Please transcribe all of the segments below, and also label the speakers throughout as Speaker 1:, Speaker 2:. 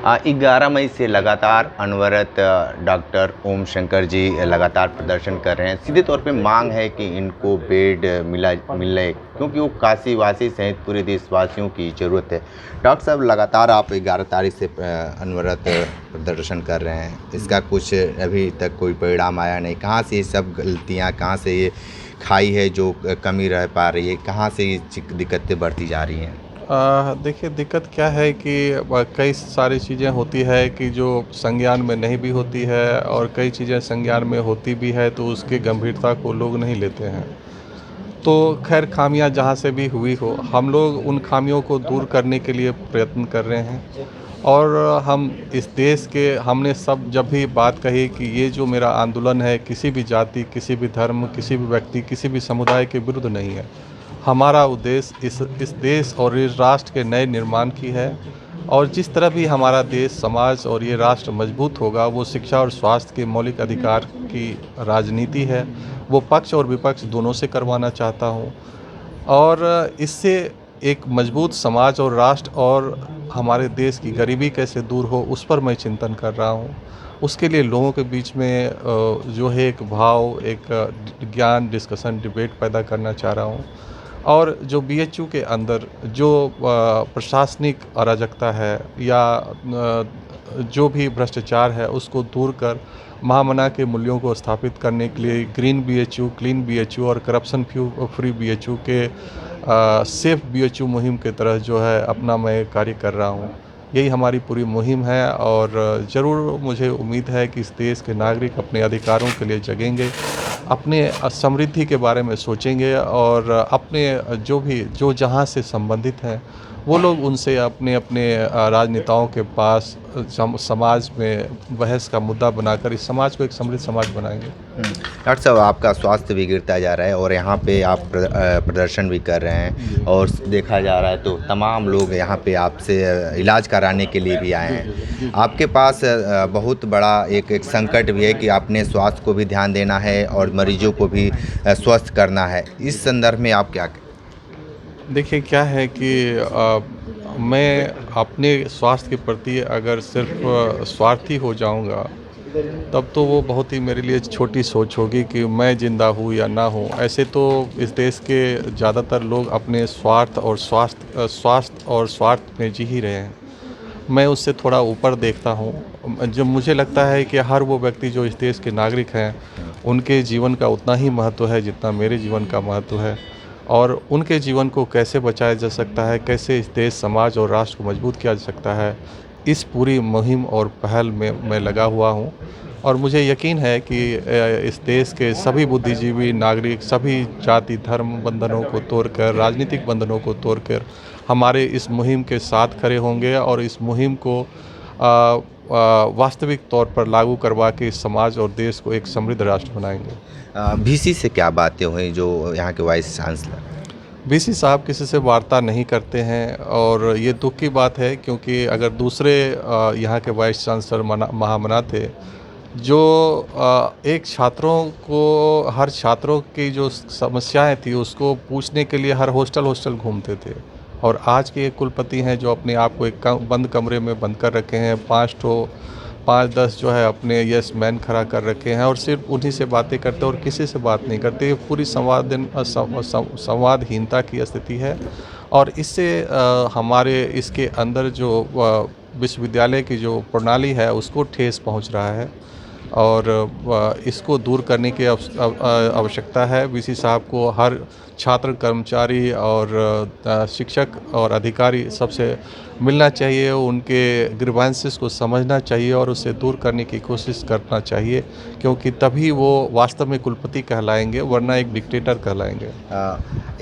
Speaker 1: 11 मई से लगातार अनवरत डॉक्टर ओम शंकर जी लगातार प्रदर्शन कर रहे हैं। सीधे तौर पे मांग है कि इनको बेड मिले क्योंकि वो काशीवासी सहित पूरे देशवासियों की ज़रूरत है। डॉक्टर साहब, लगातार आप 11 तारीख से अनवरत प्रदर्शन कर रहे हैं। इसका कुछ अभी तक कोई परिणाम आया नहीं। कहाँ से ये सब गलतियाँ, कहाँ से ये खाई है जो कमी रह पा रही है, कहाँ से ये दिक्कतें बढ़ती जा रही हैं?
Speaker 2: देखिए, दिक्कत क्या है कि कई सारी चीज़ें होती है कि जो संज्ञान में नहीं भी होती है और कई चीज़ें संज्ञान में होती भी है तो उसकी गंभीरता को लोग नहीं लेते हैं। तो खैर, खामियां जहां से भी हुई हो, हम लोग उन खामियों को दूर करने के लिए प्रयत्न कर रहे हैं। और हम इस देश के हमने सब जब भी बात कही कि ये जो मेरा आंदोलन है किसी भी जाति, किसी भी धर्म, किसी भी व्यक्ति, किसी भी समुदाय के विरुद्ध नहीं है। हमारा उद्देश्य इस देश और इस राष्ट्र के नए निर्माण की है। और जिस तरह भी हमारा देश, समाज और ये राष्ट्र मजबूत होगा, वो शिक्षा और स्वास्थ्य के मौलिक अधिकार की राजनीति है, वो पक्ष और विपक्ष दोनों से करवाना चाहता हूँ। और इससे एक मजबूत समाज और राष्ट्र और हमारे देश की गरीबी कैसे दूर हो, उस पर मैं चिंतन कर रहा हूँ। उसके लिए लोगों के बीच में जो है एक भाव, एक ज्ञान, डिस्कशन, डिबेट पैदा करना चाह रहा हूँ। और जो बीएचयू के अंदर जो प्रशासनिक अराजकता है या जो भी भ्रष्टाचार है, उसको दूर कर महामना के मूल्यों को स्थापित करने के लिए ग्रीन बीएचयू, क्लीन बीएचयू और करप्शन फ्री बीएचयू के सेफ बीएचयू मुहिम के तरह जो है अपना मैं कार्य कर रहा हूँ। यही हमारी पूरी मुहिम है और ज़रूर मुझे उम्मीद है कि इस देश के नागरिक अपने अधिकारों के लिए जगेंगे, अपने समृद्धि के बारे में सोचेंगे और अपने जो जहाँ से संबंधित हैं वो लोग उनसे अपने अपने राजनेताओं के पास समाज में बहस का मुद्दा बनाकर इस समाज को एक समृद्ध समाज बनाएंगे।
Speaker 1: डॉक्टर साहब, आपका स्वास्थ्य भी गिरता जा रहा है और यहाँ पे आप प्रदर्शन भी कर रहे हैं और देखा जा रहा है तो तमाम लोग यहाँ पे आपसे इलाज कराने के लिए भी आए हैं। आपके पास बहुत बड़ा एक संकट भी है कि आपने स्वास्थ्य को भी ध्यान देना है और मरीजों को भी स्वस्थ करना है। इस संदर्भ में आप क्या कहें?
Speaker 2: देखिए, क्या है कि मैं अपने स्वास्थ्य के प्रति अगर सिर्फ स्वार्थी हो जाऊंगा, तब तो वो बहुत ही मेरे लिए छोटी सोच होगी कि मैं ज़िंदा हूँ या ना हूँ। ऐसे तो इस देश के ज़्यादातर लोग अपने स्वास्थ्य और स्वार्थ में जी ही रहे हैं। मैं उससे थोड़ा ऊपर देखता हूँ। जब मुझे लगता है कि हर वो व्यक्ति जो इस देश के नागरिक हैं, उनके जीवन का उतना ही महत्व है जितना मेरे जीवन का महत्व है। और उनके जीवन को कैसे बचाया जा सकता है, कैसे इस देश, समाज और राष्ट्र को मजबूत किया जा सकता है, इस पूरी मुहिम और पहल में मैं लगा हुआ हूँ। और मुझे यकीन है कि इस देश के सभी बुद्धिजीवी नागरिक सभी जाति धर्म बंधनों को तोड़कर, राजनीतिक बंधनों को तोड़कर हमारे इस मुहिम के साथ खड़े होंगे और इस मुहिम को वास्तविक तौर पर लागू करवा के इस समाज और देश को एक समृद्ध राष्ट्र बनाएंगे।
Speaker 1: वीसी से क्या बातें हुई जो यहाँ के वाइस चांसलर?
Speaker 2: वीसी साहब किसी से वार्ता नहीं करते हैं और ये दुख की बात है, क्योंकि अगर दूसरे यहाँ के वाइस चांसलर महामना थे जो एक छात्रों को, हर छात्रों की जो समस्याएं थी उसको पूछने के लिए हर हॉस्टल घूमते थे। और आज के एक कुलपति हैं जो अपने आप को एक बंद कमरे में बंद कर रखे हैं, 5-10 जो है अपने यस मैन खड़ा कर रखे हैं और सिर्फ उन्हीं से बातें करते और किसी से बात नहीं करते। ये पूरी संवादहीनता की स्थिति है और इससे हमारे इसके अंदर जो विश्वविद्यालय की जो प्रणाली है उसको ठेस पहुंच रहा है और इसको दूर करने की आवश्यकता है। वीसी साहब को हर छात्र, कर्मचारी और शिक्षक और अधिकारी सबसे मिलना चाहिए, उनके ग्रीवेंसेस को समझना चाहिए और उसे दूर करने की कोशिश करना चाहिए, क्योंकि तभी वो वास्तव में कुलपति कहलाएंगे, वरना एक डिक्टेटर कहलाएंगे।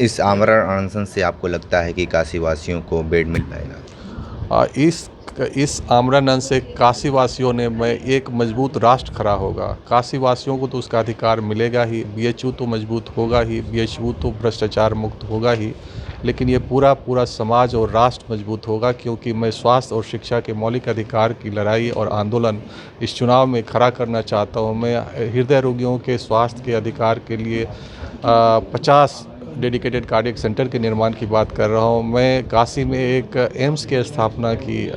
Speaker 1: इस आमरण अनशन से आपको लगता है कि काशीवासियों को बेड मिल पाएगा?
Speaker 2: इस आमरण से काशीवासियों ने में एक मजबूत राष्ट्र खड़ा होगा। काशीवासियों को तो उसका अधिकार मिलेगा ही, बीएचयू तो मजबूत होगा ही, बीएचयू तो भ्रष्टाचार मुक्त होगा ही, लेकिन ये पूरा समाज और राष्ट्र मजबूत होगा, क्योंकि मैं स्वास्थ्य और शिक्षा के मौलिक अधिकार की लड़ाई और आंदोलन इस चुनाव में खड़ा करना चाहता हूँ। मैं हृदय रोगियों के स्वास्थ्य के अधिकार के लिए 50 डेडिकेटेड कार्डियक सेंटर के निर्माण की बात कर रहा हूँ, मैं काशी में एक एम्स की स्थापना की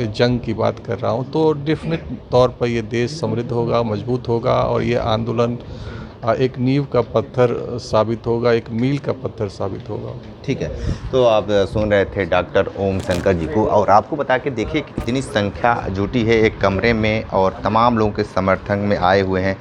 Speaker 2: जंग की बात कर रहा हूँ। तो डेफिनेट तौर पर ये देश समृद्ध होगा, मजबूत होगा और ये आंदोलन एक नींव का पत्थर साबित होगा, एक मील का पत्थर साबित होगा।
Speaker 1: ठीक है, तो आप सुन रहे थे डॉक्टर ओम शंकर जी को, और आपको बता के देखिए कि कितनी संख्या जुटी है एक कमरे में और तमाम लोगों के समर्थन में आए हुए हैं।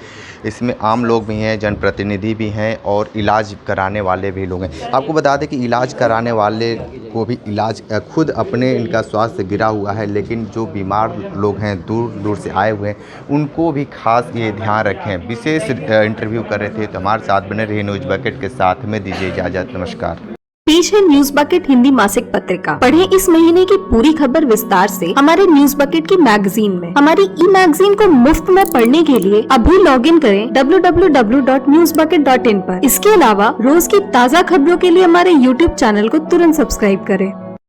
Speaker 1: इसमें आम लोग भी हैं, जनप्रतिनिधि भी हैं और इलाज कराने वाले भी लोग हैं। आपको बता दें कि इलाज कराने वाले को भी इलाज खुद अपने इनका स्वास्थ्य गिरा हुआ है, लेकिन जो बीमार लोग हैं दूर दूर से आए हुए हैं उनको भी खास ये ध्यान रखें। विशेष इंटरव्यू कर रहे थे, तो हमारे साथ बने रहिए न्यूज़ बकेट के साथ में। दीजिए इजाज़त, नमस्कार।
Speaker 3: पेश है न्यूज बकेट हिंदी मासिक पत्रिका। पढ़ें इस महीने की पूरी खबर विस्तार से हमारे न्यूज बकेट की मैगजीन में। हमारी ई मैगजीन को मुफ्त में पढ़ने के लिए अभी लॉगिन करें www.newsbucket.in पर। इसके अलावा रोज की ताज़ा खबरों के लिए हमारे YouTube चैनल को तुरंत सब्सक्राइब करें।